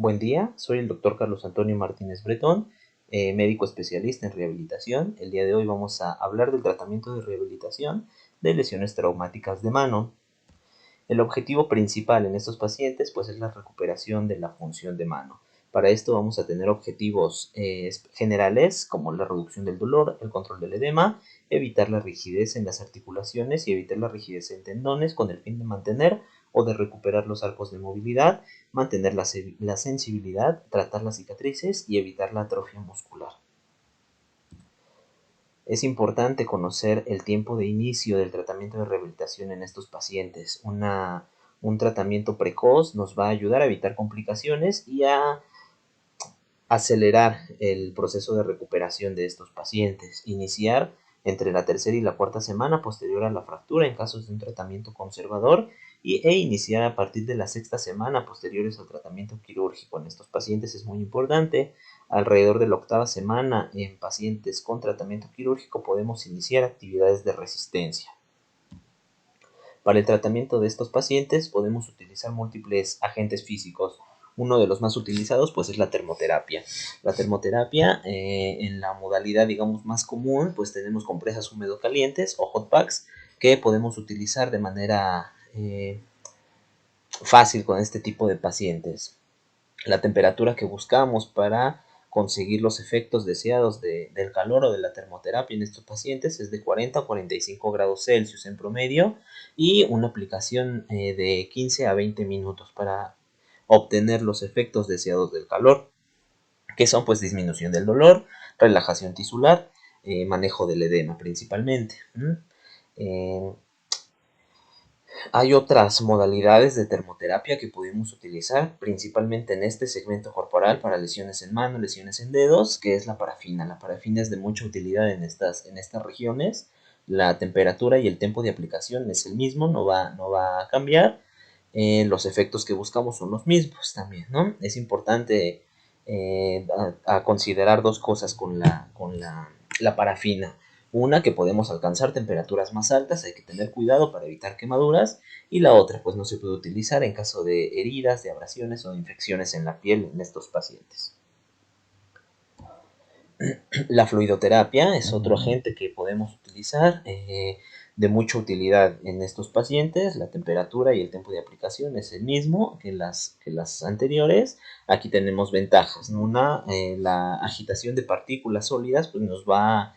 Buen día, soy el doctor Carlos Antonio Martínez Bretón, médico especialista en rehabilitación. El día de hoy vamos a hablar del tratamiento de rehabilitación de lesiones traumáticas de mano. El objetivo principal en estos pacientes pues es la recuperación de la función de mano. Para esto vamos a tener objetivos generales como la reducción del dolor, el control del edema, evitar la rigidez en las articulaciones y evitar la rigidez en tendones con el fin de mantener o de recuperar los arcos de movilidad, mantener la sensibilidad, tratar las cicatrices y evitar la atrofia muscular. Es importante conocer el tiempo de inicio del tratamiento de rehabilitación en estos pacientes. Un tratamiento precoz nos va a ayudar a evitar complicaciones y a acelerar el proceso de recuperación de estos pacientes. Iniciar entre la tercera y la cuarta semana posterior a la fractura en casos de un tratamiento conservador e iniciar a partir de la sexta semana posteriores al tratamiento quirúrgico. En estos pacientes es muy importante. Alrededor de la octava semana en pacientes con tratamiento quirúrgico podemos iniciar actividades de resistencia. Para el tratamiento de estos pacientes podemos utilizar múltiples agentes físicos. Uno de los más utilizados pues es la termoterapia. La termoterapia en la modalidad digamos más común pues tenemos compresas húmedo calientes o hot packs que podemos utilizar de manera fácil con este tipo de pacientes. La temperatura que buscamos para conseguir los efectos deseados del calor o de la termoterapia en estos pacientes es de 40 a 45 grados Celsius en promedio y una aplicación de 15 a 20 minutos para obtener los efectos deseados del calor, que son pues disminución del dolor, relajación tisular, manejo del edema principalmente. Hay otras modalidades de termoterapia que podemos utilizar, principalmente en este segmento corporal para lesiones en mano, lesiones en dedos, que es la parafina. La parafina es de mucha utilidad en estas regiones. La temperatura y el tiempo de aplicación es el mismo, no va a cambiar. Los efectos que buscamos son los mismos también, ¿no? Es importante a considerar dos cosas con la parafina. Una, que podemos alcanzar temperaturas más altas, hay que tener cuidado para evitar quemaduras. Y la otra, pues no se puede utilizar en caso de heridas, de abrasiones o de infecciones en la piel en estos pacientes. La fluidoterapia es otro agente que podemos utilizar de mucha utilidad en estos pacientes. La temperatura y el tiempo de aplicación es el mismo que las anteriores. Aquí tenemos ventajas, ¿no? La agitación de partículas sólidas pues nos va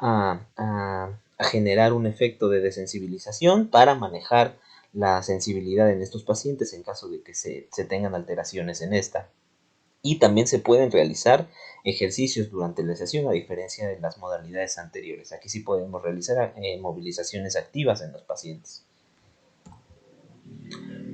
a generar un efecto de desensibilización para manejar la sensibilidad en estos pacientes en caso de que se tengan alteraciones en esta. Y también se pueden realizar ejercicios durante la sesión a diferencia de las modalidades anteriores. Aquí sí podemos realizar movilizaciones activas en los pacientes.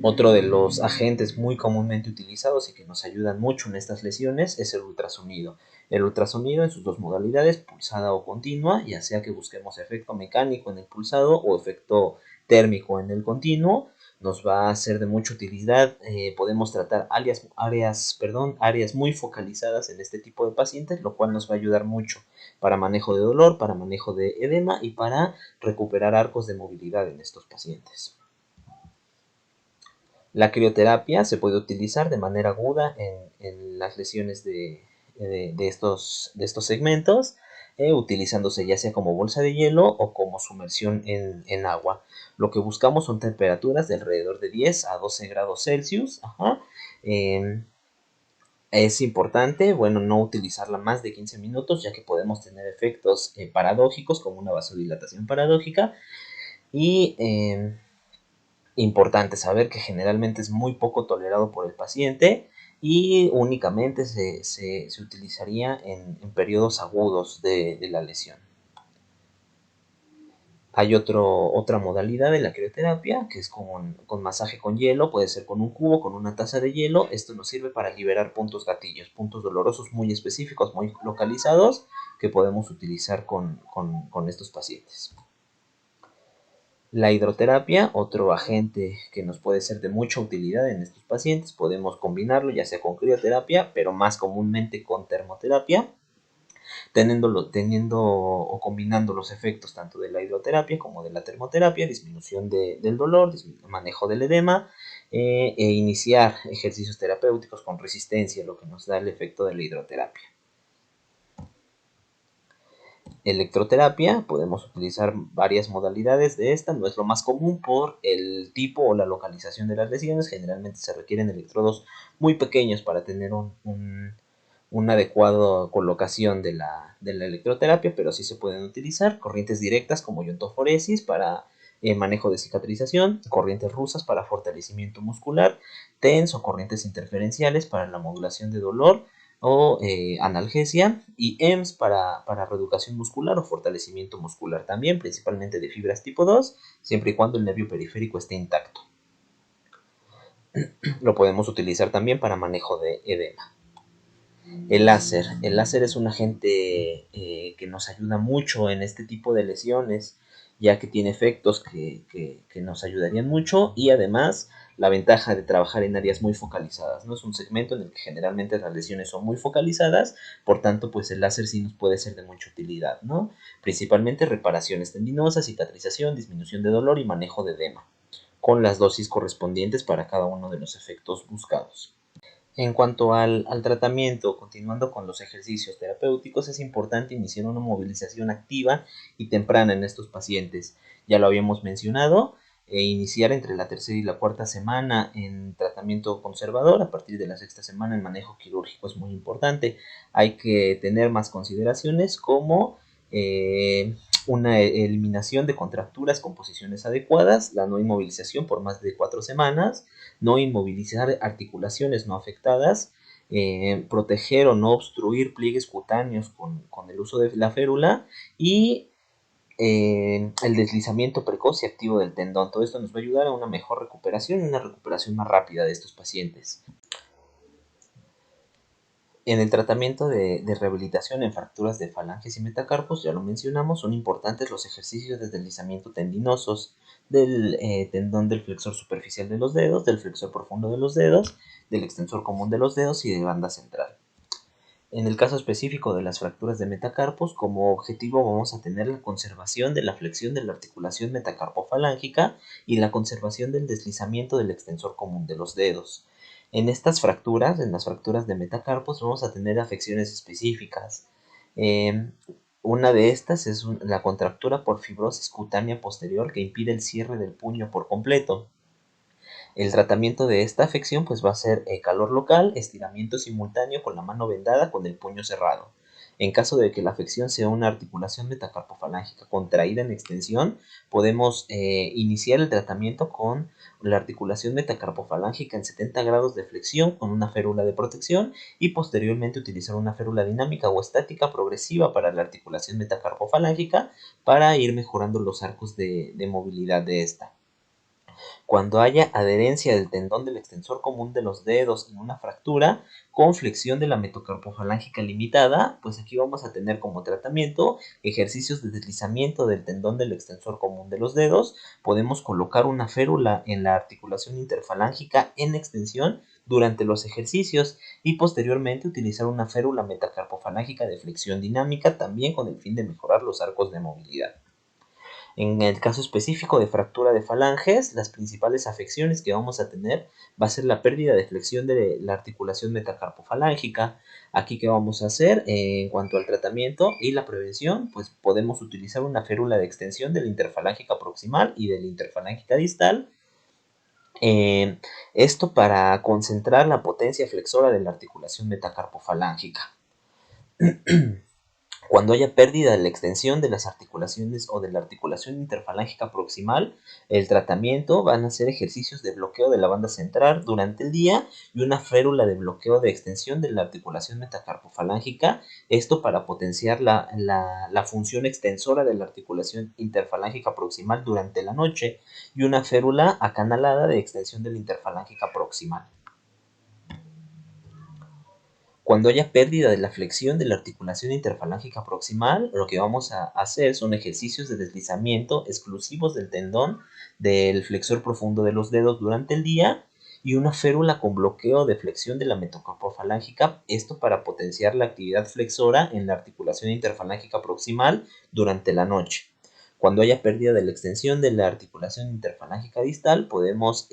Otro de los agentes muy comúnmente utilizados y que nos ayudan mucho en estas lesiones es el ultrasonido. El ultrasonido en sus dos modalidades, pulsada o continua, ya sea que busquemos efecto mecánico en el pulsado o efecto térmico en el continuo, nos va a ser de mucha utilidad. Podemos tratar áreas muy focalizadas en este tipo de pacientes, lo cual nos va a ayudar mucho para manejo de dolor, para manejo de edema y para recuperar arcos de movilidad en estos pacientes. La crioterapia se puede utilizar de manera aguda en las lesiones de estos segmentos, utilizándose ya sea como bolsa de hielo o como sumersión en agua. Lo que buscamos son temperaturas de alrededor de 10 a 12 grados Celsius. Es importante, bueno, no utilizarla más de 15 minutos, ya que podemos tener efectos paradójicos como una vasodilatación paradójica y importante saber que generalmente es muy poco tolerado por el paciente y únicamente se utilizaría en periodos agudos de la lesión. Hay otra modalidad de la crioterapia que es con masaje con hielo, puede ser con un cubo, con una taza de hielo. Esto nos sirve para liberar puntos gatillos, puntos dolorosos muy específicos, muy localizados que podemos utilizar con estos pacientes. La hidroterapia, otro agente que nos puede ser de mucha utilidad en estos pacientes, podemos combinarlo ya sea con crioterapia, pero más comúnmente con termoterapia, teniendo o combinando los efectos tanto de la hidroterapia como de la termoterapia, disminución del dolor, manejo del edema, e iniciar ejercicios terapéuticos con resistencia, lo que nos da el efecto de la hidroterapia. Electroterapia, podemos utilizar varias modalidades de esta, no es lo más común por el tipo o la localización de las lesiones, generalmente se requieren electrodos muy pequeños para tener una adecuada colocación de la electroterapia, pero sí se pueden utilizar corrientes directas como iontoforesis para manejo de cicatrización, corrientes rusas para fortalecimiento muscular, TENS o corrientes interferenciales para la modulación de dolor o analgesia, y EMS para reeducación muscular o fortalecimiento muscular también, principalmente de fibras tipo 2, siempre y cuando el nervio periférico esté intacto. Lo podemos utilizar también para manejo de edema. El láser es un agente que nos ayuda mucho en este tipo de lesiones, ya que tiene efectos que nos ayudarían mucho, y además la ventaja de trabajar en áreas muy focalizadas, ¿no? Es un segmento en el que generalmente las lesiones son muy focalizadas, por tanto pues el láser sí nos puede ser de mucha utilidad, ¿no? Principalmente reparaciones tendinosas, cicatrización, disminución de dolor y manejo de edema, con las dosis correspondientes para cada uno de los efectos buscados. En cuanto al tratamiento, continuando con los ejercicios terapéuticos, es importante iniciar una movilización activa y temprana en estos pacientes. Ya lo habíamos mencionado, iniciar entre la tercera y la cuarta semana en tratamiento conservador. A partir de la sexta semana el manejo quirúrgico es muy importante. Hay que tener más consideraciones como una eliminación de contracturas con posiciones adecuadas, la no inmovilización por más de 4 semanas, no inmovilizar articulaciones no afectadas, proteger o no obstruir pliegues cutáneos con el uso de la férula, y el deslizamiento precoz y activo del tendón. Todo esto nos va a ayudar a una mejor recuperación y una recuperación más rápida de estos pacientes. En el tratamiento de rehabilitación en fracturas de falanges y metacarpos, ya lo mencionamos, son importantes los ejercicios de deslizamiento tendinosos del tendón del flexor superficial de los dedos, del flexor profundo de los dedos, del extensor común de los dedos y de banda central. En el caso específico de las fracturas de metacarpos, como objetivo vamos a tener la conservación de la flexión de la articulación metacarpofalángica y la conservación del deslizamiento del extensor común de los dedos. En estas fracturas, en las fracturas de metacarpos, vamos a tener afecciones específicas. Una de estas es la contractura por fibrosis cutánea posterior que impide el cierre del puño por completo. El tratamiento de esta afección pues va a ser calor local, estiramiento simultáneo con la mano vendada con el puño cerrado. En caso de que la afección sea una articulación metacarpofalángica contraída en extensión, podemos iniciar el tratamiento con la articulación metacarpofalángica en 70 grados de flexión con una férula de protección, y posteriormente utilizar una férula dinámica o estática progresiva para la articulación metacarpofalángica para ir mejorando los arcos de movilidad de esta. Cuando haya adherencia del tendón del extensor común de los dedos en una fractura con flexión de la metacarpofalángica limitada, pues aquí vamos a tener como tratamiento ejercicios de deslizamiento del tendón del extensor común de los dedos. Podemos colocar una férula en la articulación interfalángica en extensión durante los ejercicios y posteriormente utilizar una férula metacarpofalángica de flexión dinámica, también con el fin de mejorar los arcos de movilidad. En el caso específico de fractura de falanges, las principales afecciones que vamos a tener va a ser la pérdida de flexión de la articulación metacarpofalángica. Aquí, ¿qué vamos a hacer? En cuanto al tratamiento y la prevención, pues podemos utilizar una férula de extensión de la interfalángica proximal y de la interfalángica distal. Esto para concentrar la potencia flexora de la articulación metacarpofalángica. Cuando haya pérdida de la extensión de las articulaciones o de la articulación interfalángica proximal, el tratamiento van a ser ejercicios de bloqueo de la banda central durante el día y una férula de bloqueo de extensión de la articulación metacarpofalángica, esto para potenciar la función extensora de la articulación interfalángica proximal durante la noche, y una férula acanalada de extensión de la interfalángica proximal. Cuando haya pérdida de la flexión de la articulación interfalángica proximal, lo que vamos a hacer son ejercicios de deslizamiento exclusivos del tendón del flexor profundo de los dedos durante el día, y una férula con bloqueo de flexión de la metacarpofalángica, esto para potenciar la actividad flexora en la articulación interfalángica proximal durante la noche. Cuando haya pérdida de la extensión de la articulación interfalángica distal, podemos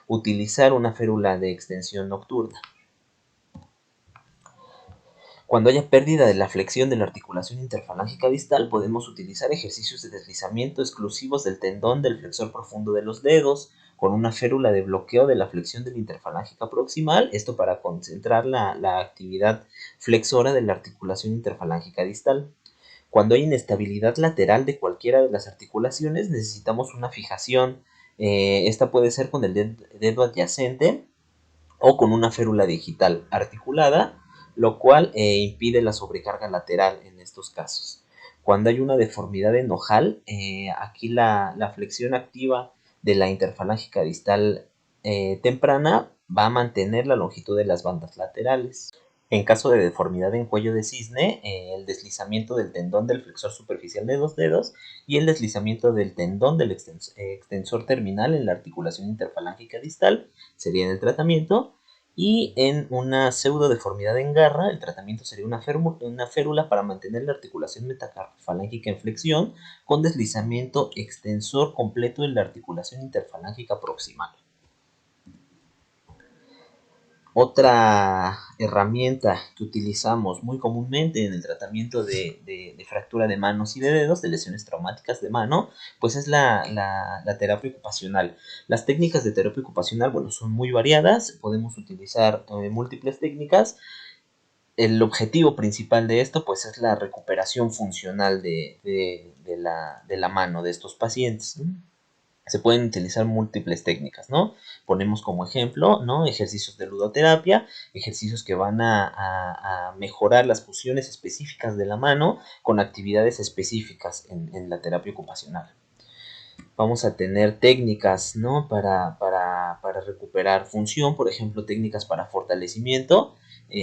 utilizar una férula de extensión nocturna. Cuando haya pérdida de la flexión de la articulación interfalángica distal, podemos utilizar ejercicios de deslizamiento exclusivos del tendón del flexor profundo de los dedos, con una férula de bloqueo de la flexión de la interfalángica proximal, esto para concentrar la actividad flexora de la articulación interfalángica distal. Cuando hay inestabilidad lateral de cualquiera de las articulaciones, necesitamos una fijación. Esta puede ser con el dedo adyacente o con una férula digital articulada, lo cual impide la sobrecarga lateral en estos casos. Cuando hay una deformidad en ojal, aquí la flexión activa de la interfalángica distal temprana va a mantener la longitud de las bandas laterales. En caso de deformidad en cuello de cisne, el deslizamiento del tendón del flexor superficial de los dedos y el deslizamiento del tendón del extensor terminal en la articulación interfalángica distal serían el tratamiento. Y en una pseudodeformidad en garra, el tratamiento sería una férula para mantener la articulación metacarpofalángica en flexión con deslizamiento extensor completo en la articulación interfalángica proximal. Otra herramienta que utilizamos muy comúnmente en el tratamiento de fractura de manos y de dedos, de lesiones traumáticas de mano, pues es la terapia ocupacional. Las técnicas de terapia ocupacional, bueno, son muy variadas, podemos utilizar múltiples técnicas. El objetivo principal de esto, pues, es la recuperación funcional de la mano de estos pacientes. Se pueden utilizar múltiples técnicas, ¿no? Ponemos como ejemplo, ¿no? Ejercicios de ludoterapia, ejercicios que van a mejorar las funciones específicas de la mano con actividades específicas en la terapia ocupacional. Vamos a tener técnicas, ¿no? Para recuperar función, por ejemplo, técnicas para fortalecimiento.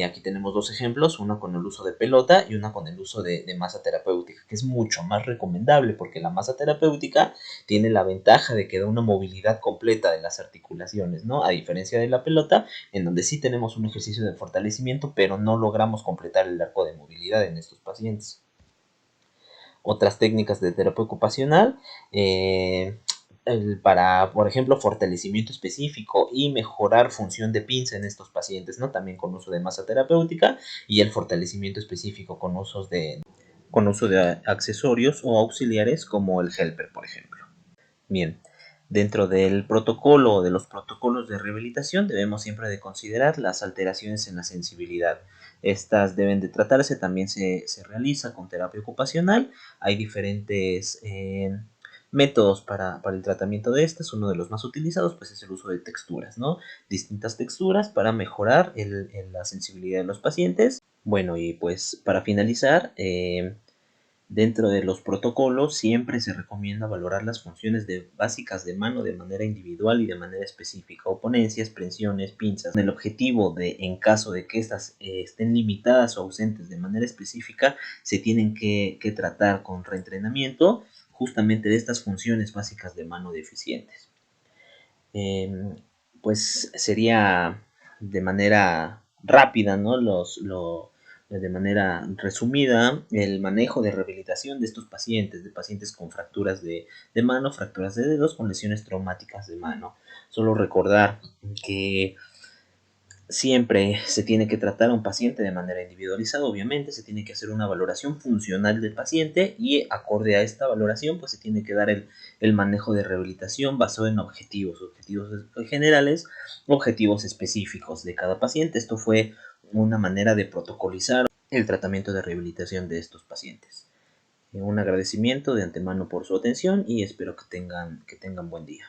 Aquí tenemos dos ejemplos, una con el uso de pelota y una con el uso de masa terapéutica, que es mucho más recomendable porque la masa terapéutica tiene la ventaja de que da una movilidad completa de las articulaciones, ¿no? A diferencia de la pelota, en donde sí tenemos un ejercicio de fortalecimiento, pero no logramos completar el arco de movilidad en estos pacientes. Otras técnicas de terapia ocupacional, para, por ejemplo, fortalecimiento específico y mejorar función de pinza en estos pacientes, ¿no? También con uso de masa terapéutica y el fortalecimiento específico con uso de accesorios o auxiliares como el helper, por ejemplo. Bien, dentro del protocolo o de los protocolos de rehabilitación debemos siempre de considerar las alteraciones en la sensibilidad. Estas deben de tratarse, también se realiza con terapia ocupacional. Hay diferentes métodos para el tratamiento de estas. Uno de los más utilizados pues es el uso de texturas, ¿no? Distintas texturas para mejorar la sensibilidad de los pacientes. Bueno, y pues para finalizar, dentro de los protocolos siempre se recomienda valorar las funciones básicas de mano de manera individual y de manera específica, o ponencias, presiones, pinzas, con el objetivo de, en caso de que estas estén limitadas o ausentes de manera específica, se tienen que tratar con reentrenamiento justamente de estas funciones básicas de mano deficientes. Pues sería de manera rápida, ¿no? De manera resumida, el manejo de rehabilitación de estos pacientes, de pacientes con fracturas de mano, fracturas de dedos, con lesiones traumáticas de mano. Solo recordar que siempre se tiene que tratar a un paciente de manera individualizada, obviamente, se tiene que hacer una valoración funcional del paciente y acorde a esta valoración pues se tiene que dar el manejo de rehabilitación basado en objetivos generales, objetivos específicos de cada paciente. Esto fue una manera de protocolizar el tratamiento de rehabilitación de estos pacientes. Un agradecimiento de antemano por su atención y espero que tengan buen día.